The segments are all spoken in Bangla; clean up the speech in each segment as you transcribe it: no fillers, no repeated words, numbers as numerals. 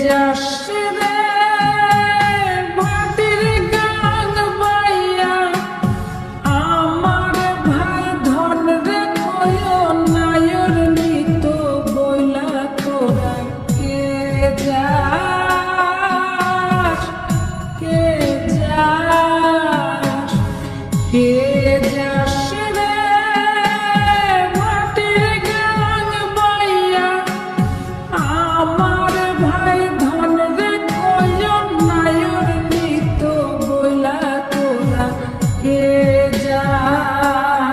যাস রে মাটির গান বাইয়া, আমার ভাই ধন রে নায়র নিত বইলা তোরা কে যাস, কে যাস, কে যাস রে মাটির গান বাইয়া, আমার ভাই ধন রে নায়র নিত বইলা তোরা কে যাস,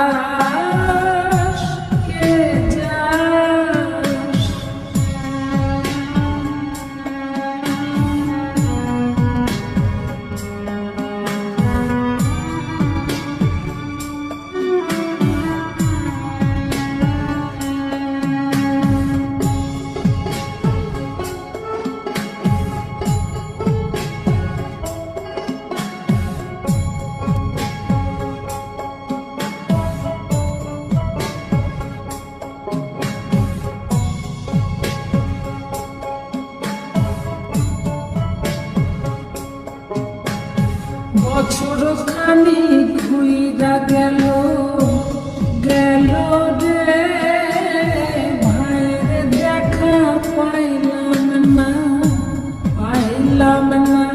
কে যাস। বছর খানি ঘুইরা গেল গেল রে, ভাইয়ের দেখা পাইলাম না, পাইলাম না।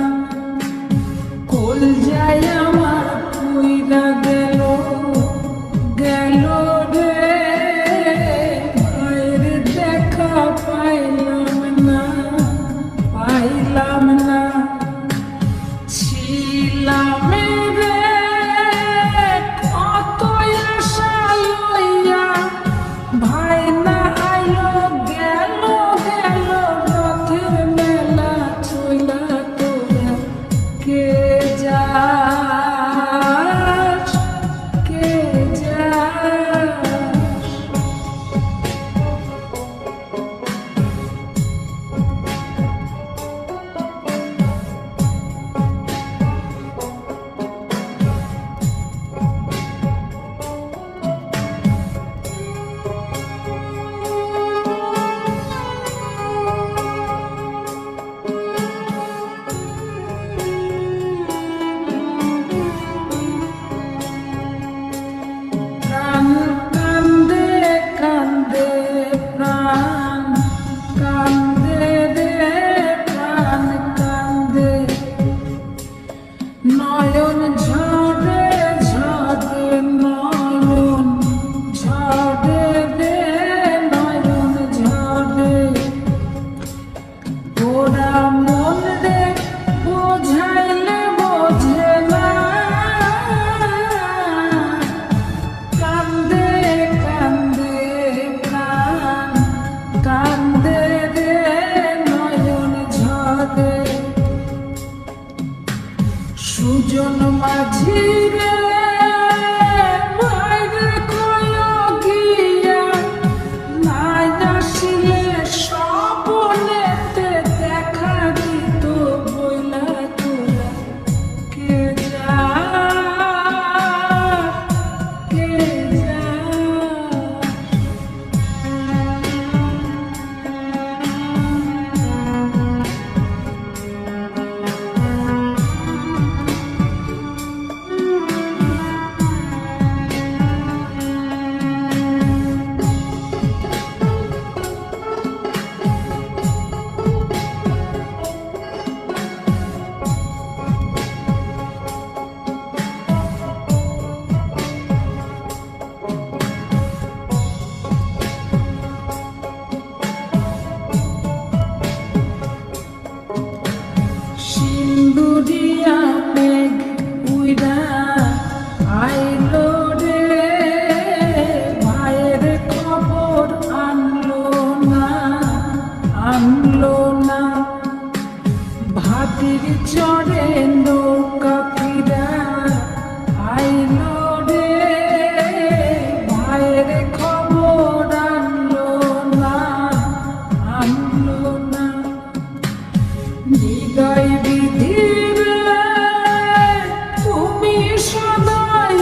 কল যায় আমার ঘুইরা গেল গেল রে, ভাইয়ের দেখা পাইলাম না, পাইলাম না। ছিলাম রে কত আশা লইয়া, ভাই না আইলো গেল গেল, রথের মেলা চইলা তোরা কে যাস, কে যাস। প্রাণ কান্দে কান্দে, প্রাণ কান্দে রে, প্রাণ কান্দে। নয়ন ঝরে ঝরে, নয়ন ঝরে রে, নয়ন ঝরে। ওরা মন রে বোঝাইলে বোঝে না, কান্দে কান্দে প্রাণ কান্দে রে, নয়ন ঝরে। সুজন মাঝি রে ভাইরে কয় গিয়া, নাই আসিলে স্বপনেতে দেখা দিত বইলা তোরা কে যাস, কে যাস। সিন্দুরিয়া মেঘ উইরা আইলো রে, ভাইয়ের খবর আনলো না, আনলো না। ভাতির চড়ে নৌকা ফিরা আইলো রে, ভাইয়ের খবর আনলো না, আনলো না। হৃদয় বিধির তুমি সদাই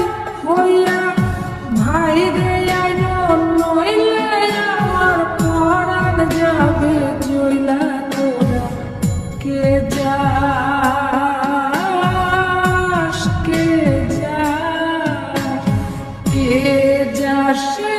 হইয়া, ভাইরে আইনো নইলে আমার পরাণ যাবে জইলা তোরা কে যাস কে যাস কে যাস